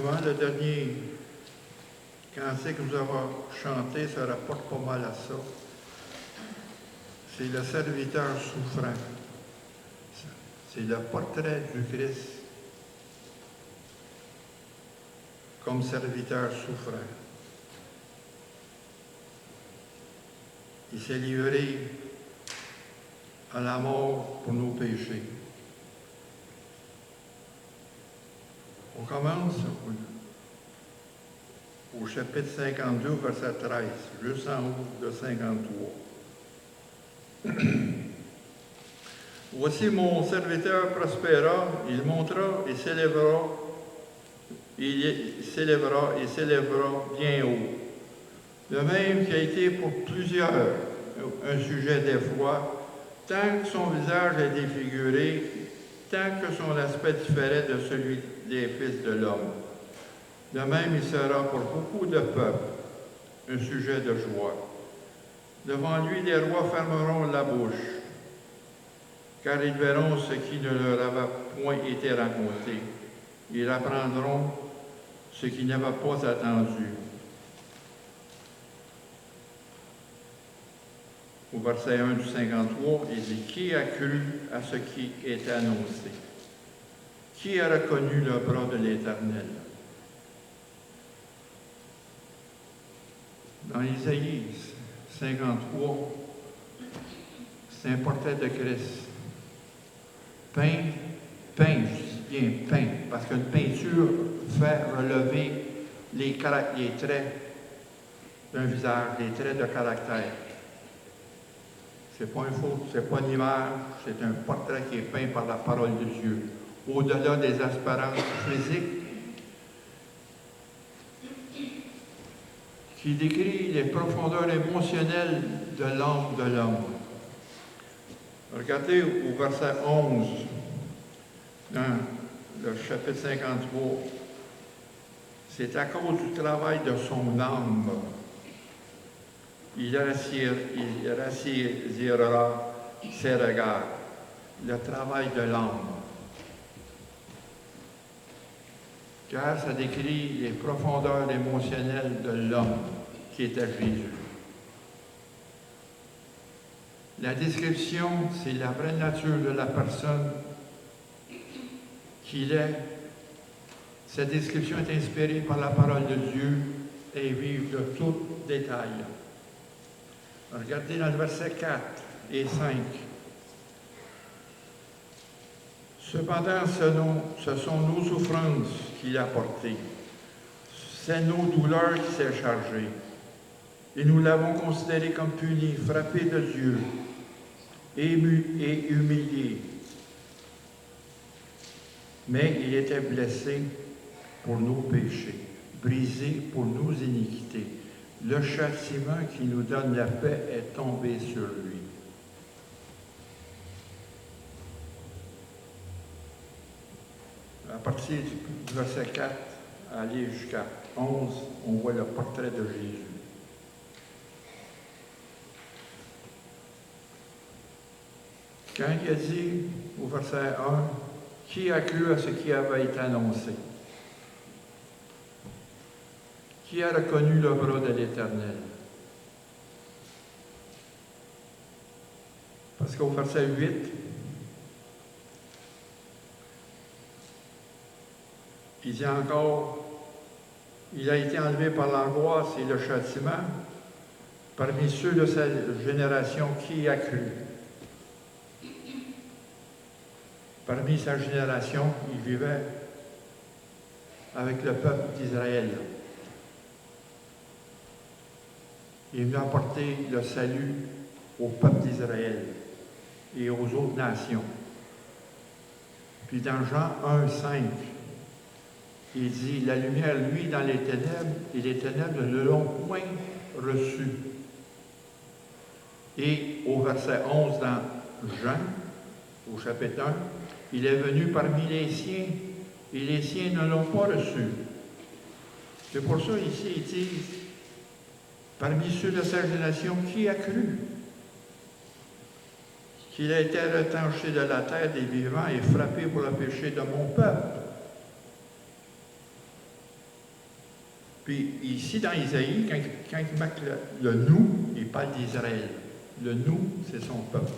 Comment le dernier cantique que nous avons chanté se rapporte pas mal à ça. C'est le serviteur souffrant. C'est le portrait du Christ comme serviteur souffrant. Il s'est livré à la mort pour nos péchés. On commence au chapitre 52, verset 13, juste en haut de 53. Voici mon serviteur prospéra, il montera et s'élèvera, et s'élèvera bien haut. Le même qui a été pour plusieurs un sujet d'effroi, tant que son visage est défiguré, tant que son aspect différait de celui des fils de l'homme. De même, il sera pour beaucoup de peuples un sujet de joie. Devant lui, les rois fermeront la bouche, car ils verront ce qui ne leur avait point été raconté. Ils apprendront ce qu'ils n'avaient pas attendu. Au verset 1 du 53, il dit « Qui a cru à ce qui est annoncé? Qui a reconnu le bras de l'Éternel? » Dans Isaïe 53, c'est un portrait de Christ. Peint, je dis bien peint, parce qu'une peinture fait relever les traits d'un visage, les traits de caractère. C'est pas une faute, c'est pas une image, c'est un portrait qui est peint par la parole de Dieu. Au-delà des espérances physiques, qui décrit les profondeurs émotionnelles de l'âme de l'homme. Regardez au verset 11, dans le chapitre 53. C'est à cause du travail de son âme. Il rassasiera ses regards. Le travail de l'âme. Car ça décrit les profondeurs émotionnelles de l'homme qui était Jésus. La description, c'est la vraie nature de la personne qu'il est. Cette description est inspirée par la parole de Dieu et vive de tout détail. Regardez dans le verset 4 et 5. Cependant, ce sont nos souffrances qu'il a portées. C'est nos douleurs qui s'est chargé. Et nous l'avons considéré comme puni, frappé de Dieu, ému et humilié. Mais il était blessé pour nos péchés, brisé pour nos iniquités. Le châtiment qui nous donne la paix est tombé sur lui. À partir du verset 4, aller jusqu'à 11, on voit le portrait de Jésus. Quand il a dit au verset 1, « Qui a cru à ce qui avait été annoncé? Qui a reconnu le bras de l'Éternel? » Parce qu'au verset 8, il dit encore, il a été enlevé par l'angoisse et le châtiment. Parmi ceux de sa génération, qui a cru? Parmi sa génération, il vivait avec le peuple d'Israël. Il lui a apporté le salut au peuple d'Israël et aux autres nations. Puis dans Jean 1, 5, il dit, la lumière, lui, dans les ténèbres, et les ténèbres ne l'ont point reçu. Et au verset 11 dans Jean, au chapitre 1, il est venu parmi les siens, et les siens ne l'ont pas reçu. C'est pour ça, ici, il dit, parmi ceux de sa génération, qui a cru qu'il a été retranché de la terre des vivants et frappé pour le péché de mon peuple? Puis ici, dans Isaïe, quand il marque le nous, il parle d'Israël. Le nous, c'est son peuple.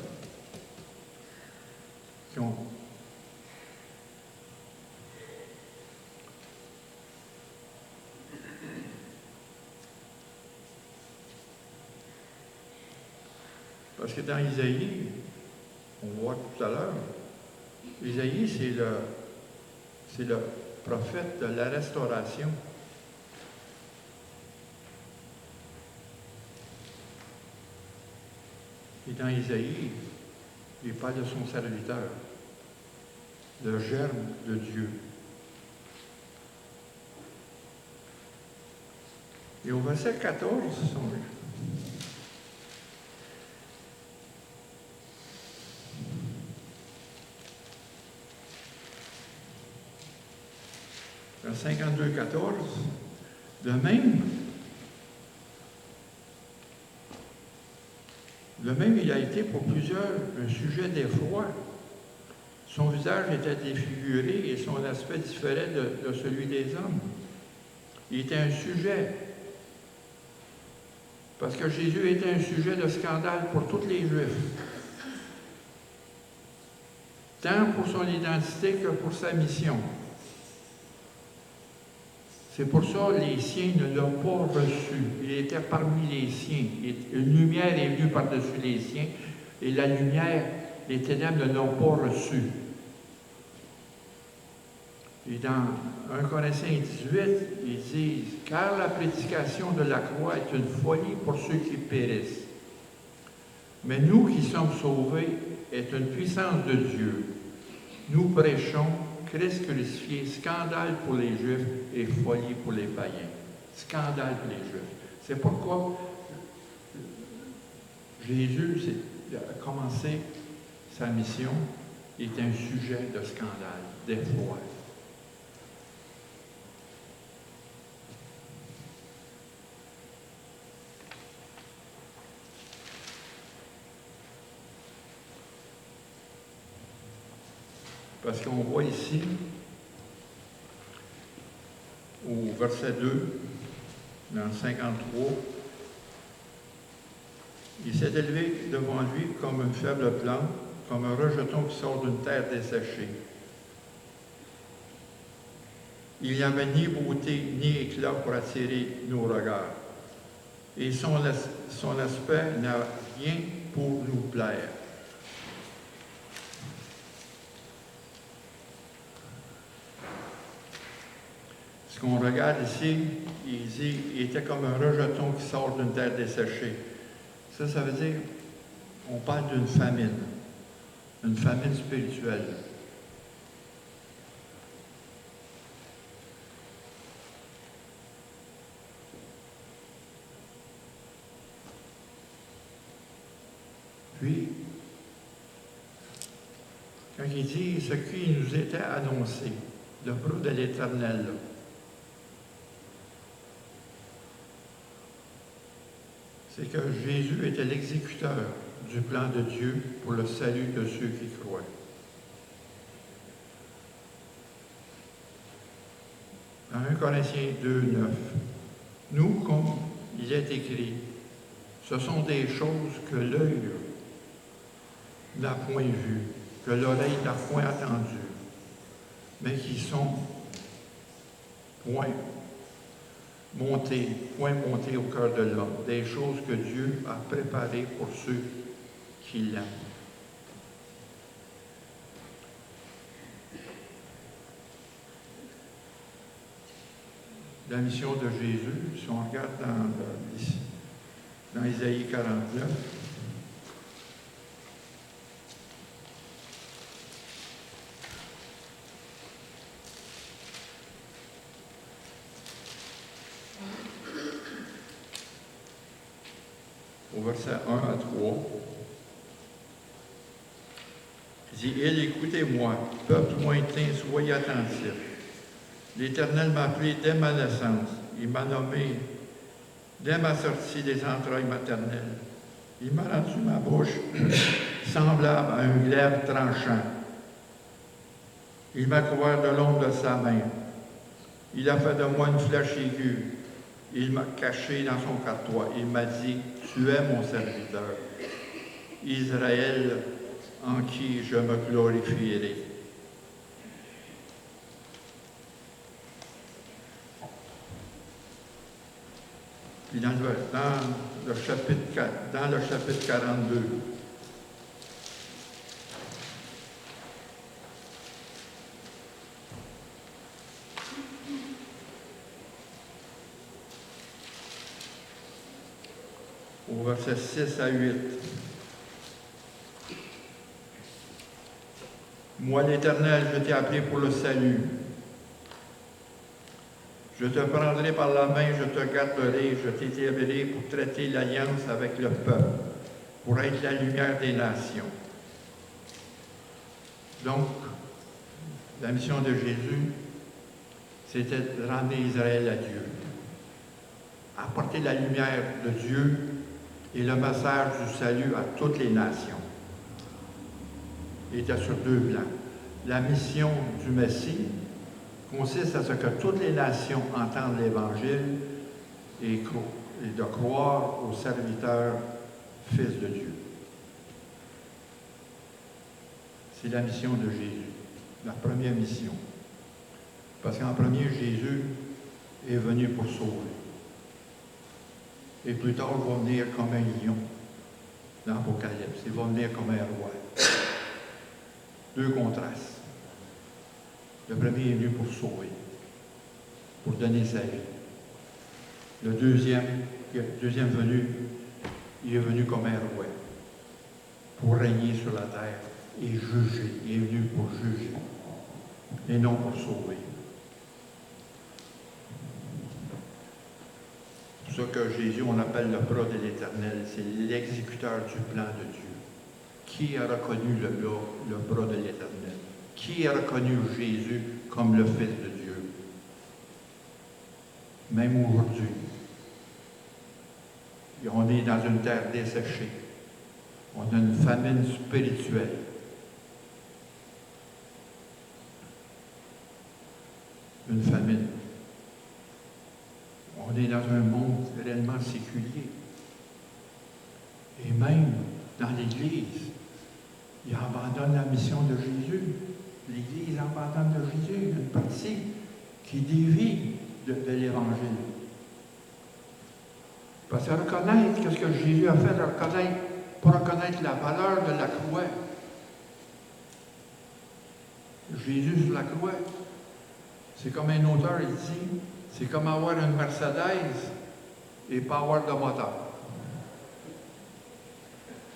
Parce que dans Isaïe, on voit tout à l'heure, Isaïe, c'est le prophète de la restauration. Et dans Isaïe, il parle de son serviteur, le germe de Dieu. Et au verset 14, dans 52-14, de même, il a été pour plusieurs un sujet d'effroi. Son visage était défiguré et son aspect différait de celui des hommes. Il était un sujet, parce que Jésus était un sujet de scandale pour tous les Juifs, tant pour son identité que pour sa mission. C'est pour ça que les siens ne l'ont pas reçu. Il était parmi les siens. Une lumière est venue par-dessus les siens, et la lumière, les ténèbres ne l'ont pas reçu. Et dans 1 Corinthiens 18, ils disent « Car la prédication de la croix est une folie pour ceux qui périssent. Mais nous qui sommes sauvés est une puissance de Dieu. Nous prêchons Christ crucifié, scandale pour les Juifs et folie pour les païens. » Scandale pour les Juifs. C'est pourquoi Jésus a commencé sa mission, il est un sujet de scandale, d'effroi. Parce qu'on voit ici, au verset 2, dans 53, il s'est élevé devant lui comme une faible plante, comme un rejeton qui sort d'une terre desséchée. Il n'y avait ni beauté ni éclat pour attirer nos regards. Et son aspect n'a rien pour nous plaire. Ce qu'on regarde ici, il dit, il était comme un rejeton qui sort d'une terre desséchée. Ça veut dire, on parle d'une famine spirituelle. Puis, quand il dit ce qui nous était annoncé, le brou de l'Éternel, c'est que Jésus était l'exécuteur du plan de Dieu pour le salut de ceux qui croient. Dans 1 Corinthiens 2, 9, nous, comme il est écrit, ce sont des choses que l'œil n'a point vues, que l'oreille n'a point entendues, mais qui sont point montées au cœur de l'homme, des choses que Dieu a préparées pour ceux qui l'aiment. La mission de Jésus, si on regarde dans Isaïe 49, au verset 1 à 3, il dit « Il, écoutez-moi, peuple lointain, soyez attentifs. L'Éternel m'a appelé dès ma naissance. Il m'a nommé dès ma sortie des entrailles maternelles. Il m'a rendu ma bouche semblable à un glaive tranchant. Il m'a couvert de l'ombre de sa main. Il a fait de moi une flèche aiguë. Il m'a caché dans son cartois. Il m'a dit, tu es mon serviteur, Israël, en qui je me glorifierai. Puis dans le chapitre 42, au verset 6 à 8. Moi, l'Éternel, je t'ai appelé pour le salut. Je te prendrai par la main, je te garderai, je t'établirai pour traiter l'alliance avec le peuple, pour être la lumière des nations. Donc, la mission de Jésus, c'était de ramener Israël à Dieu, apporter la lumière de Dieu et le message du salut à toutes les nations. Il était sur deux plans. La mission du Messie consiste à ce que toutes les nations entendent l'Évangile et de croire au serviteur, Fils de Dieu. C'est la mission de Jésus, la première mission. Parce qu'en premier, Jésus est venu pour sauver. Et plus tard, il va venir comme un lion dans l'Apocalypse. Il va venir comme un roi. Deux contrastes. Le premier est venu pour sauver, pour donner sa vie. Le deuxième venu, il est venu comme un roi, pour régner sur la terre et juger. Il est venu pour juger, et non pour sauver. C'est pour ça que Jésus, on l'appelle le bras de l'Éternel. C'est l'exécuteur du plan de Dieu. Qui a reconnu le bras de l'Éternel? Qui a reconnu Jésus comme le Fils de Dieu? Même aujourd'hui, on est dans une terre desséchée. On a une famine spirituelle. Une famine. On est dans un monde réellement séculier. Et même dans l'Église, ils abandonnent la mission de Jésus. L'Église abandonne de Jésus, une partie qui dévie de l'Évangile. Parce que reconnaître ce que Jésus a fait, pour reconnaître la valeur de la croix. Jésus sur la croix, c'est comme un auteur, il dit, c'est comme avoir une Mercedes et pas avoir de moteur.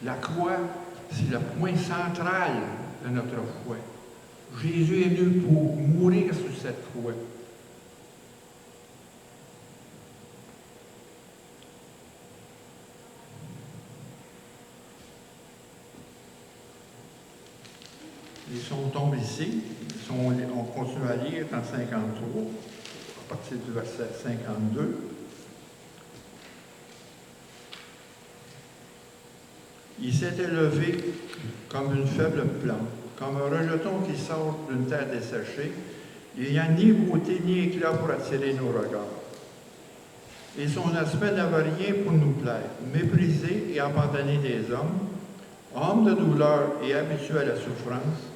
La croix, c'est le point central de notre foi. Jésus est venu pour mourir sur cette croix. On tombe ici, on continue à lire dans 53, à partir du verset 52. Il s'était levé comme une faible plante, comme un rejeton qui sort d'une terre desséchée. Il n'y a ni beauté ni éclat pour attirer nos regards. Et son aspect n'avait rien pour nous plaire, méprisé et abandonné des hommes, homme de douleur et habitué à la souffrance,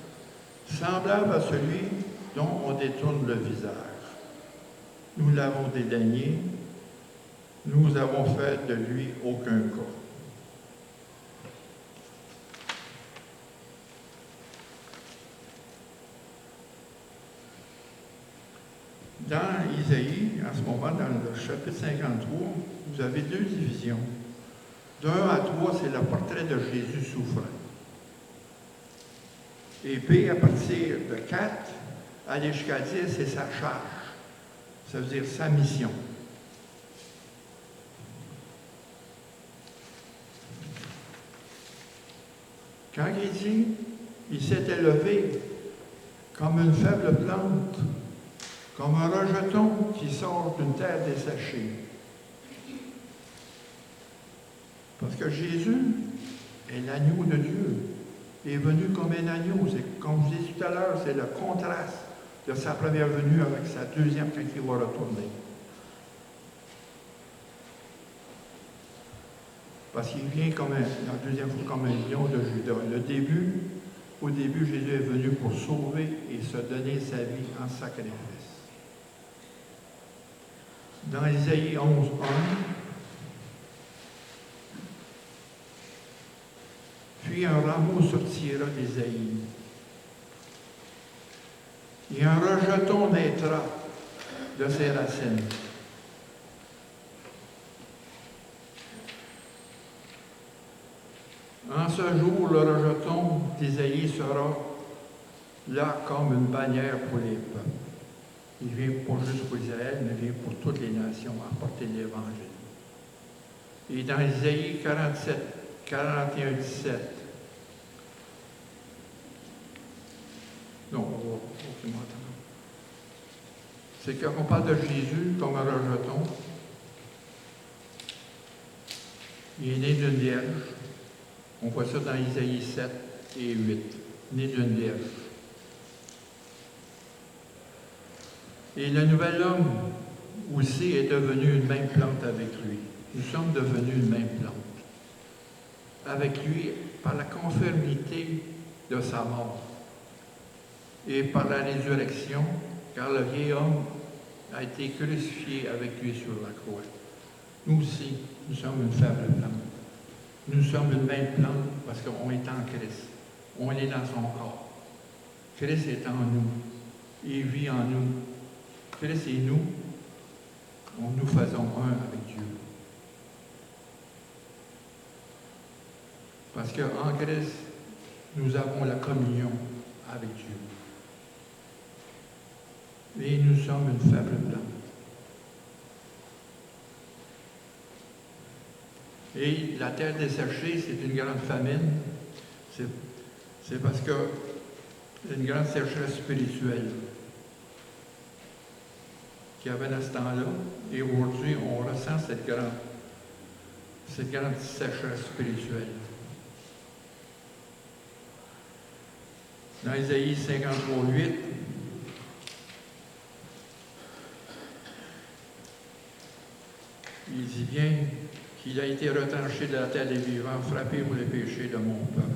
semblable à celui dont on détourne le visage. Nous l'avons dédaigné, nous avons fait de lui aucun cas. Dans Isaïe, en ce moment, dans le chapitre 53, vous avez deux divisions. De 1 à 3, c'est le portrait de Jésus souffrant. Et B, à partir de 4, aller jusqu'à 10, c'est sa charge. Ça veut dire sa mission. Quand il dit, il s'était levé comme une faible plante, comme un rejeton qui sort d'une terre desséchée. Parce que Jésus est l'agneau de Dieu. Il est venu comme un agneau. C'est, comme je disais tout à l'heure, c'est le contraste de sa première venue avec sa deuxième quand il va retourner. Parce qu'il vient comme la deuxième fois comme un lion de Juda. Au début, Jésus est venu pour sauver et se donner sa vie en sacrifice. Dans Isaïe 11:1, puis un rameau sortira d'Isaïe, et un rejeton naîtra de ses racines. En ce jour, le rejeton d'Isaïe sera là comme une bannière pour les peuples. Il vient pas juste pour Israël, mais il vient pour toutes les nations apporter l'Évangile. Et dans Isaïe 41:17, non, c'est qu'on parle de Jésus comme un rejeton. Il est né d'une vierge. On voit ça dans Isaïe 7 et 8, né d'une vierge. Et le nouvel homme aussi est devenu une même plante avec lui. Nous sommes devenus une même plante. Avec lui, par la conformité de sa mort et par la résurrection, car le vieil homme a été crucifié avec lui sur la croix. Nous aussi, nous sommes une faible plante. Nous sommes une même plante parce qu'on est en Christ. On est dans son corps. Christ est en nous. Il vit en nous. Christ et nous faisons un avec Dieu. Parce qu'en Christ, nous avons la communion avec Dieu. Et nous sommes une faible plante. Et la terre desséchée, c'est une grande famine. C'est parce qu'il y a une grande sécheresse spirituelle qu'il y avait dans ce temps-là. Et aujourd'hui, on ressent cette grande sécheresse spirituelle. Dans Isaïe 53:8, il dit bien qu'il a été retranché de la terre des vivants, frappé pour les péchés de mon peuple.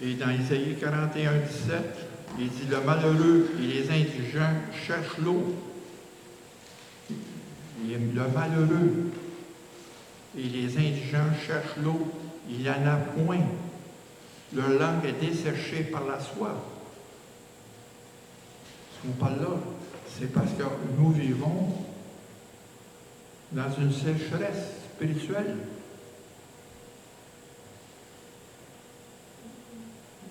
Et dans Isaïe 41:17, il dit, le malheureux et les indigents cherchent l'eau. Le malheureux et les indigents cherchent l'eau. Il n'y en a point. Leur langue est desséchée par la soif. Ce qu'on parle là, c'est parce que nous vivons dans une sécheresse spirituelle.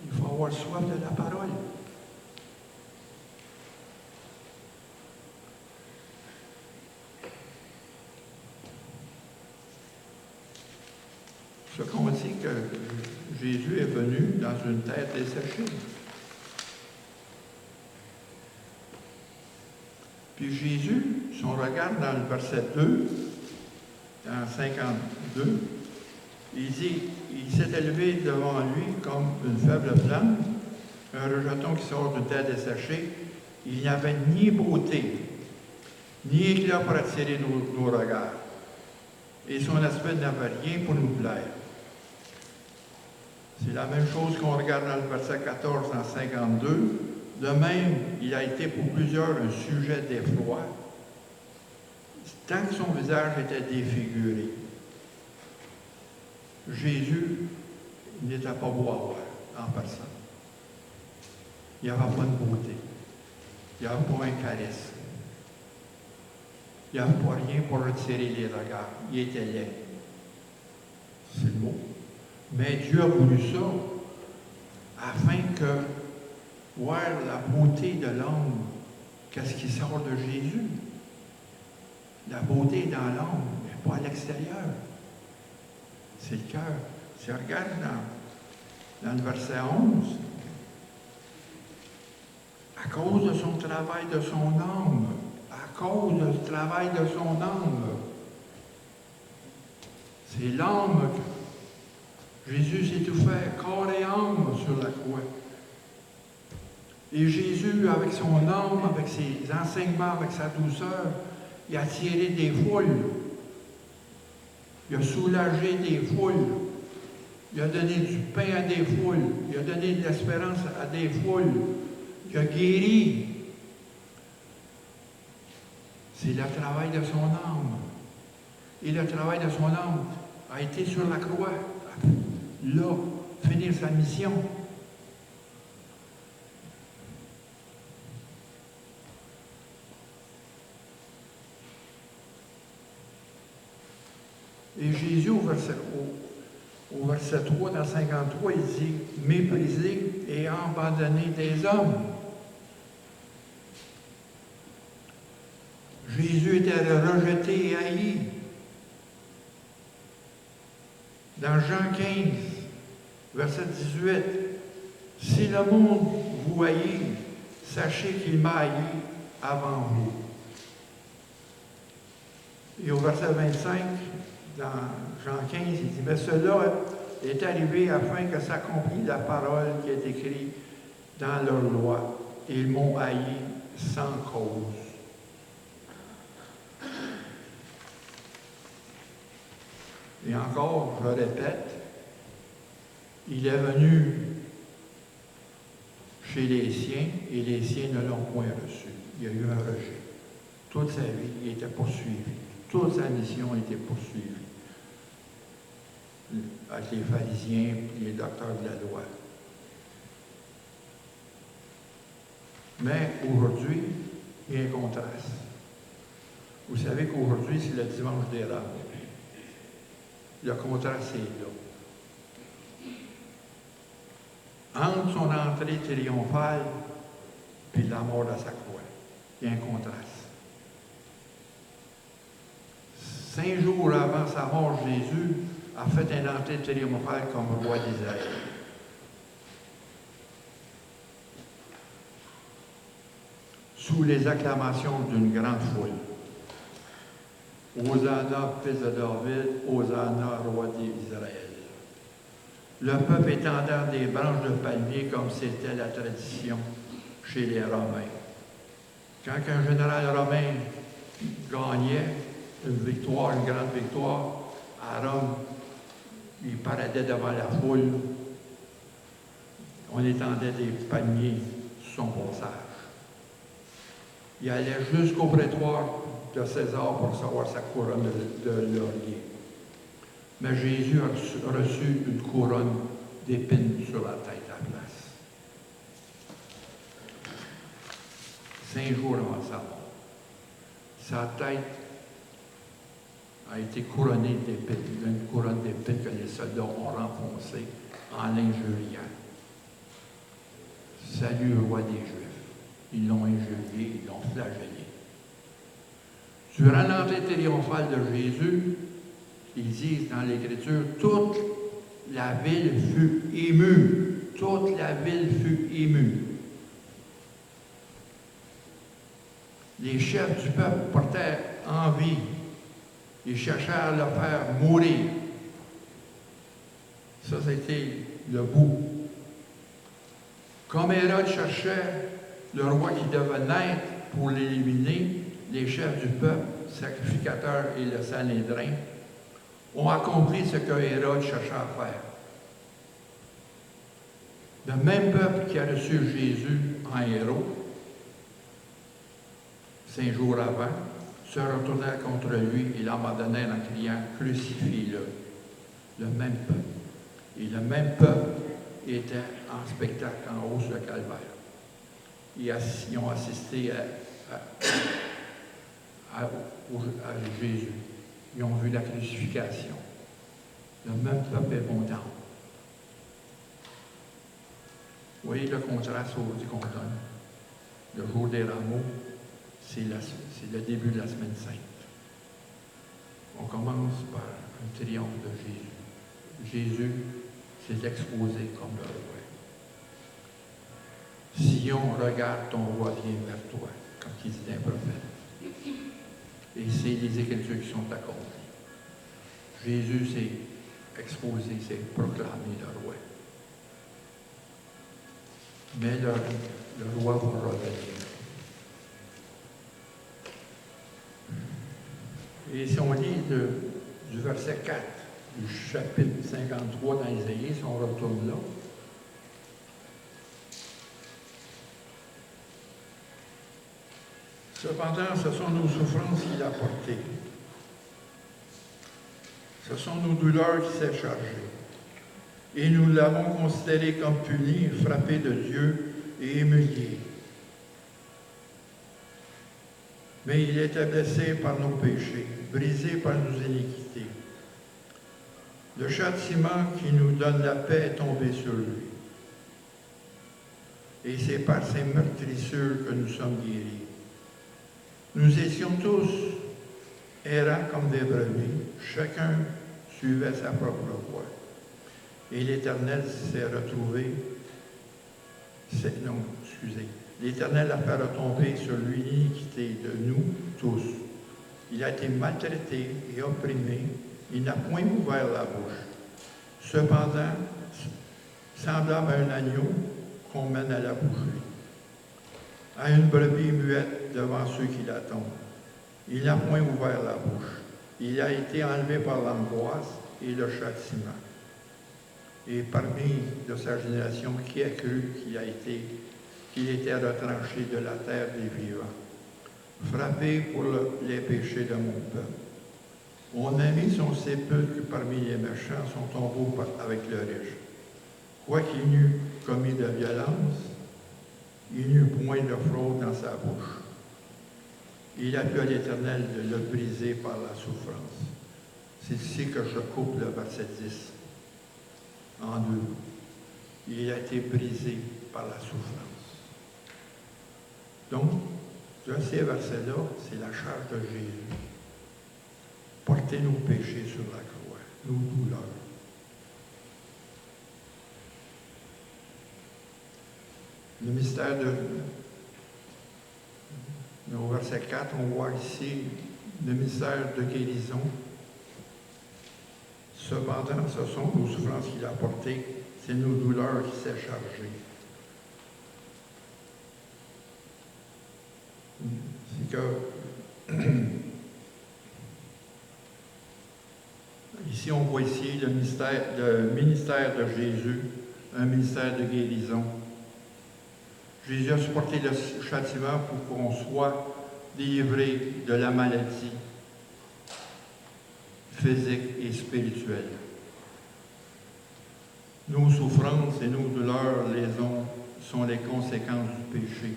Il faut avoir soif de la parole. Ce qu'on dit que Jésus est venu dans une terre desséchée. Puis Jésus, si on regarde dans le verset 2, dans 52, il dit, il s'est élevé devant lui comme une faible flamme, un rejeton qui sort d'une terre desséchée. Il n'y avait ni beauté, ni éclat pour attirer nos regards. Et son aspect n'avait rien pour nous plaire. C'est la même chose qu'on regarde dans le verset 14, dans 52. De même, il a été pour plusieurs un sujet d'effroi, tant que son visage était défiguré. Jésus n'était pas beau à voir en personne. Il n'y avait pas de beauté. Il n'y avait pas un charisme. Il n'y avait pas rien pour attirer les regards. Il était laid. C'est le mot. Mais Dieu a voulu ça afin que voir la beauté de l'homme, qu'est-ce qui sort de Jésus. La beauté est dans l'homme, mais pas à l'extérieur. C'est le cœur. Si on regarde dans le verset 11, à cause de son travail de son âme, à cause du travail de son âme, c'est l'âme que Jésus s'est tout fait, corps et âme sur la croix. Et Jésus, avec son âme, avec ses enseignements, avec sa douceur, il a attiré des foules. Il a soulagé des foules. Il a donné du pain à des foules. Il a donné de l'espérance à des foules. Il a guéri. C'est le travail de son âme. Et le travail de son âme a été sur la croix. Là, finir sa mission. Et Jésus, au verset 3, dans 53, il dit « Méprisé et abandonné des hommes ». Jésus était rejeté et haï. Dans Jean 15, verset 18, « Si le monde vous haït, sachez qu'il m'a haï avant vous. » Et au verset 25, dans Jean 15, il dit « Mais cela est arrivé afin que s'accomplisse la parole qui est écrite dans leur loi. Ils m'ont haï sans cause. » Et encore, je répète, il est venu chez les siens et les siens ne l'ont point reçu. Il y a eu un rejet. Toute sa vie, il était poursuivi. Toute sa mission était poursuivie. Avec les pharisiens et les docteurs de la loi. Mais aujourd'hui, il y a un contraste. Vous savez qu'aujourd'hui, c'est le dimanche des Rames. Le contraste est là. Entre son entrée triomphale et la mort à sa croix, il y a un contraste. 5 jours avant sa mort, Jésus a fait une entrée triomphale comme roi d'Israël. Sous les acclamations d'une grande foule. Hosanna, fils de David, Hosanna, roi d'Israël. Le peuple étendant des branches de palmier comme c'était la tradition chez les Romains. Quand un général romain gagnait une victoire, une grande victoire, à Rome, il paradait devant la foule. On étendait des palmiers sur son passage. Il allait jusqu'au prétoire de César pour recevoir sa couronne de laurier. Mais Jésus a reçu une couronne d'épines sur la tête à la place. 5 jours avant sa mort. Sa tête a été couronnée d'épines, une couronne d'épines que les soldats ont renfoncée en l'injuriant. Salut, roi des Juifs. Ils l'ont injurié, ils l'ont flagellé. Durant l'entrée triomphale de Jésus, ils disent dans l'Écriture, toute la ville fut émue. Toute la ville fut émue. Les chefs du peuple portaient envie. Ils cherchaient à le faire mourir. Ça, c'était le bout. Comme Hérode cherchait le roi qui devait naître pour l'éliminer, les chefs du peuple, sacrificateurs et le Sanhédrin, ont accompli ce que Hérode cherchait à faire. Le même peuple qui a reçu Jésus en héros, 5 jours avant, se retournèrent contre lui et l'abandonnèrent en criant « Crucifie-le ». Le même peuple. Et le même peuple était en spectacle en haut sur le calvaire. Ils ont assisté à Jésus. Ils ont vu la crucifixion. Le même peuple est content. Vous voyez le contraste qu'on donne. Le jour des rameaux, c'est le début de la semaine sainte. On commence par un triomphe de Jésus. Jésus s'est exposé comme le roi. Sion, regarde, ton roi vient vers toi, comme il dit un prophète. Et c'est les Écritures qui sont accomplies. Jésus s'est exposé, s'est proclamé le roi. Mais le roi vous revenir. Et si on lit du verset 4 du chapitre 53 dans Isaïe, si on retourne là, cependant, ce sont nos souffrances qu'il a portées. Ce sont nos douleurs qui s'est chargées. Et nous l'avons considéré comme puni, frappé de Dieu et humilié. Mais il était blessé par nos péchés, brisé par nos iniquités. Le châtiment qui nous donne la paix est tombé sur lui. Et c'est par ses meurtrissures que nous sommes guéris. Nous étions tous errants comme des brebis, chacun suivait sa propre voie. Et l'Éternel s'est retrouvé, l'Éternel a fait retomber sur lui l'iniquité de nous tous. Il a été maltraité et opprimé, il n'a point ouvert la bouche. Cependant, semblable à un agneau qu'on mène à la boucherie, à une brebis muette devant ceux qui l'attendent. Il n'a point ouvert la bouche. Il a été enlevé par l'angoisse et le châtiment. Et parmi de sa génération, qui a cru qu'il était retranché de la terre des vivants, frappé pour les péchés de mon peuple. On a mis son sépulcre parmi les méchants, son tombeau avec le riche. Quoiqu'il n'eût commis de violence, il n'eut point de fraude dans sa bouche. Il a plu à l'Éternel de le briser par la souffrance. C'est ici que je coupe le verset 10 en deux. Il a été brisé par la souffrance. Donc, dans ces versets-là, c'est la charge de Jésus. Porter nos péchés sur la croix, nos douleurs. Le mystère au verset 4, on voit ici le mystère de guérison. Cependant, ce sont nos souffrances qu'il a portées, c'est nos douleurs qui s'est chargées. C'est que ici on voit ici le ministère de Jésus, un ministère de guérison. Jésus a supporté le châtiment pour qu'on soit délivré de la maladie physique et spirituelle. Nos souffrances et nos douleurs sont les conséquences du péché.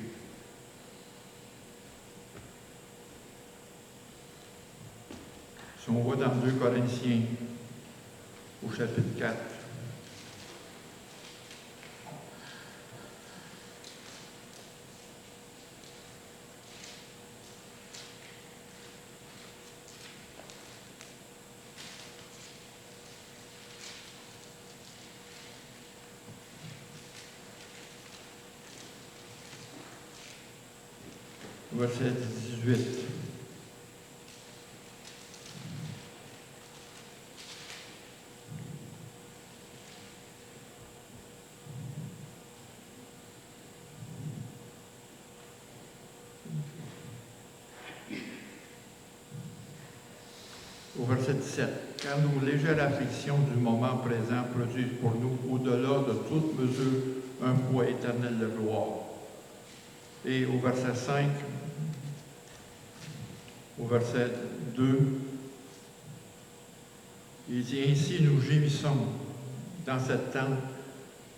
Si on va dans 2 Corinthiens, au chapitre 4, verset 18. Au verset 17. Car nos légères afflictions du moment présent produisent pour nous, au-delà de toute mesure, un poids éternel de gloire. Et au verset 5, au verset 2, il dit « Ainsi nous gémissons dans cette tente,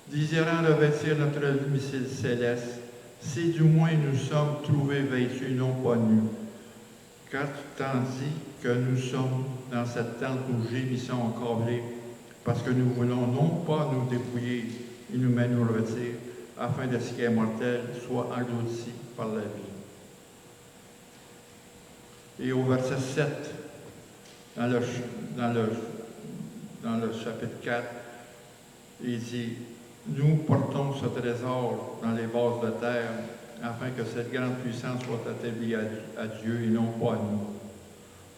désirant revêtir notre domicile céleste, si du moins nous sommes trouvés vêtus, non pas nus. Car tandis que nous sommes dans cette tente, nous gémissons encablés, parce que nous voulons non pas nous dépouiller et nous revêtir, afin que ce qui est mortel soit englouti par la vie. » Et au verset 7, dans le chapitre 4, il dit « Nous portons ce trésor dans les vases de terre, afin que cette grande puissance soit établie à Dieu et non pas à nous.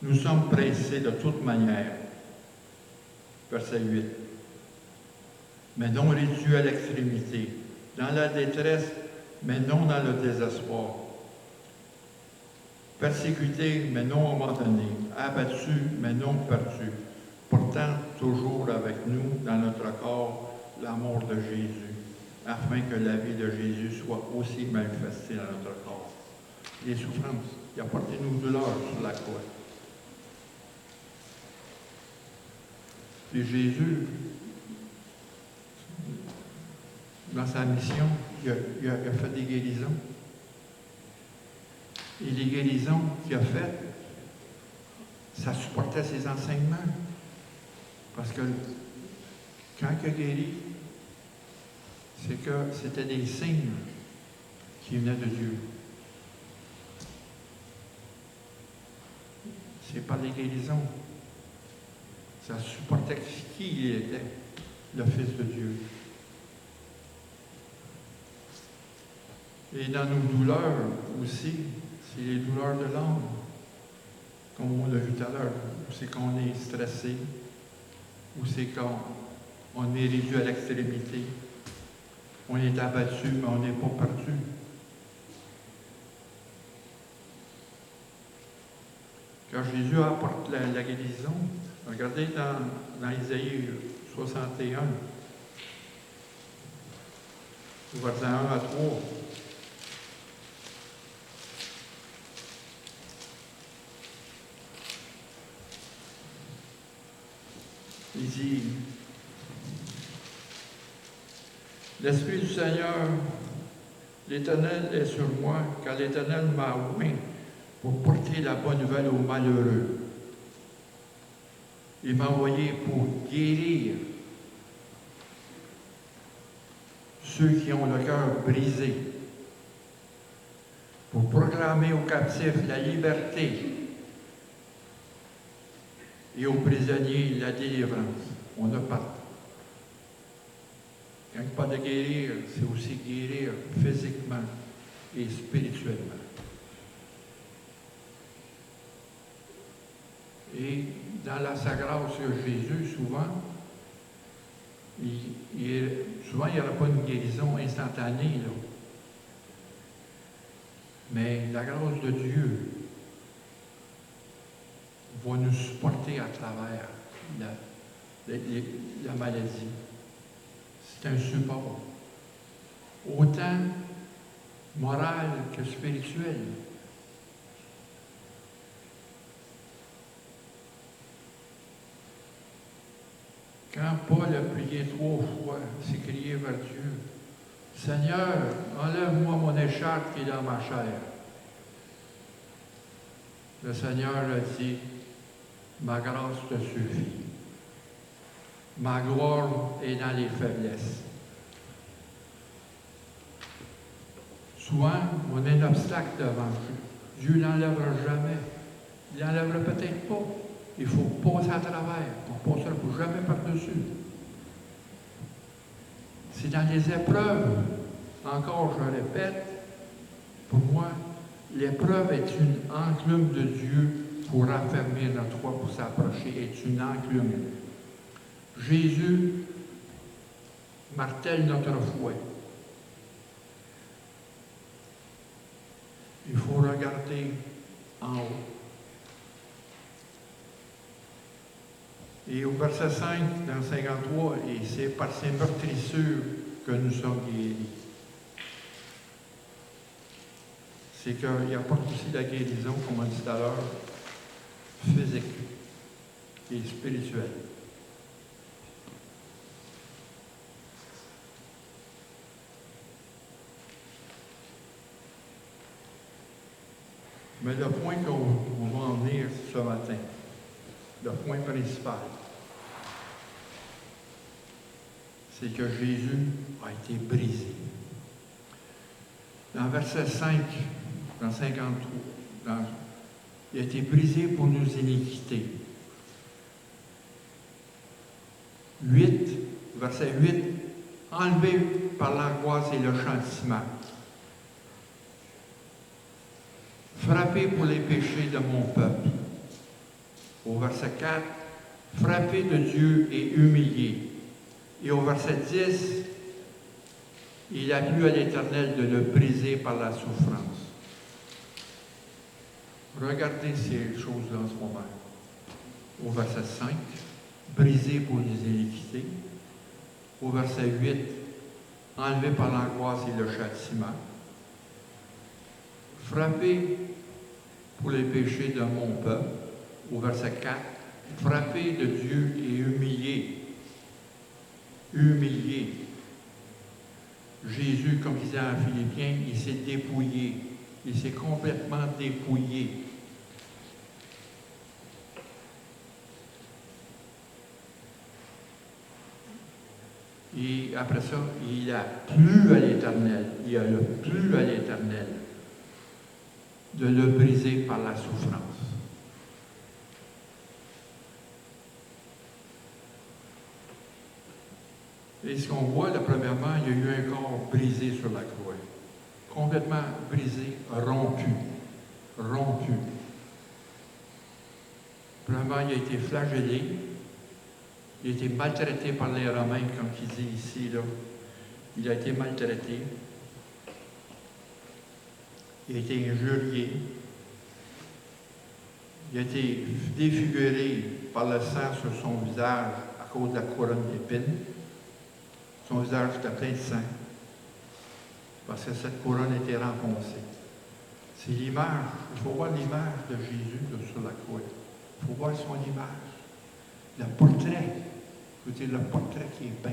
Nous sommes pressés de toute manière. » Verset 8. « Mais non réduits à l'extrémité. Dans la détresse, mais non dans le désespoir. Persécuté, mais non abandonné. Abattu, mais non perdu. Pourtant, toujours avec nous, dans notre corps, l'amour de Jésus, afin que la vie de Jésus soit aussi manifestée dans notre corps. Les souffrances, il a porté nos douleurs sur la croix. Et Jésus, dans sa mission, il a fait des guérisons. Et les guérisons qu'il a faites, ça supportait ses enseignements. Parce que quand il a guéri, c'est que c'était des signes qui venaient de Dieu. C'est par les guérisons. Ça supportait qui il était, le Fils de Dieu. Et dans nos douleurs aussi, c'est les douleurs de l'âme, comme on l'a vu tout à l'heure, où c'est qu'on est stressé, où c'est qu'on est réduit à l'extrémité, on est abattu, mais on n'est pas perdu. Quand Jésus apporte la guérison, regardez dans Isaïe 61, versets 1 à 3. Il dit, l'Esprit du Seigneur, l'Éternel est sur moi, car l'Éternel m'a oint pour porter la bonne nouvelle aux malheureux. Il m'a envoyé pour guérir ceux qui ont le cœur brisé, pour proclamer aux captifs la liberté et aux prisonniers la délivrance. On a pas. Quand il parle de guérir, c'est aussi guérir physiquement et spirituellement. Et dans sa grâce sur Jésus, souvent, il n'y aura pas une guérison instantanée, là. Mais la grâce de Dieu va nous supporter à travers la maladie. C'est un support, autant moral que spirituel. Quand Paul a prié 3 fois, s'est crié vers Dieu, « Seigneur, enlève-moi mon écharpe qui est dans ma chair. » Le Seigneur a dit, « Ma grâce te suffit. Ma gloire est dans les faiblesses. » Souvent, on a un obstacle devant Dieu. Dieu ne l'enlèvera jamais. Il ne l'enlèvera peut-être pas. Il faut passer à travers. On ne passera jamais par-dessus. C'est dans les épreuves, encore je répète, pour moi, l'épreuve est une enclume de Dieu pour affermir notre foi, pour s'approcher, est une enclume. Jésus martèle notre foi. Il faut regarder en haut. Et au verset 5, dans 53, et c'est par ces meurtrissures que nous sommes guéris. C'est qu'il apporte aussi la guérison, comme on dit tout à l'heure, physique et spirituelle. Mais le point qu'on va en venir ce matin, le point principal, c'est que Jésus a été brisé. Dans verset 5, dans 53, il a été brisé pour nos iniquités. 8, verset 8, enlevé par l'angoisse et le châtiment. Frappé pour les péchés de mon peuple. Au verset 4, frappé de Dieu et humilié. Et au verset 10, Il a plu à l'Éternel de le briser par la souffrance. Regardez ces choses-là en ce moment. Au verset 5, brisé pour les iniquités. Au verset 8, enlevé par l'angoisse et le châtiment. Frappé pour les péchés de mon peuple. Au verset 4, frappé de Dieu et humilié. Humilié. Jésus, comme disait en Philippiens, il s'est dépouillé. Il s'est complètement dépouillé. Et après ça, il a plu à l'Éternel. Il a plu à l'Éternel de le briser par la souffrance. Et ce qu'on voit, là, premièrement, il y a eu un corps brisé sur la croix. Complètement brisé, rompu. Rompu. Premièrement, il a été flagellé. Il a été maltraité par les Romains, comme il dit ici, là. Il a été maltraité. Il a été injurié. Il a été défiguré par le sang sur son visage à cause de la couronne d'épines. Son visage était plein de sang, parce que cette couronne était renfoncée. C'est l'image, il faut voir l'image de Jésus là, sur la croix. Il faut voir son image. Le portrait, écoutez, le portrait qui est peint.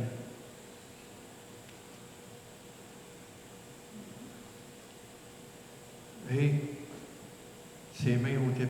Et ses mains ont été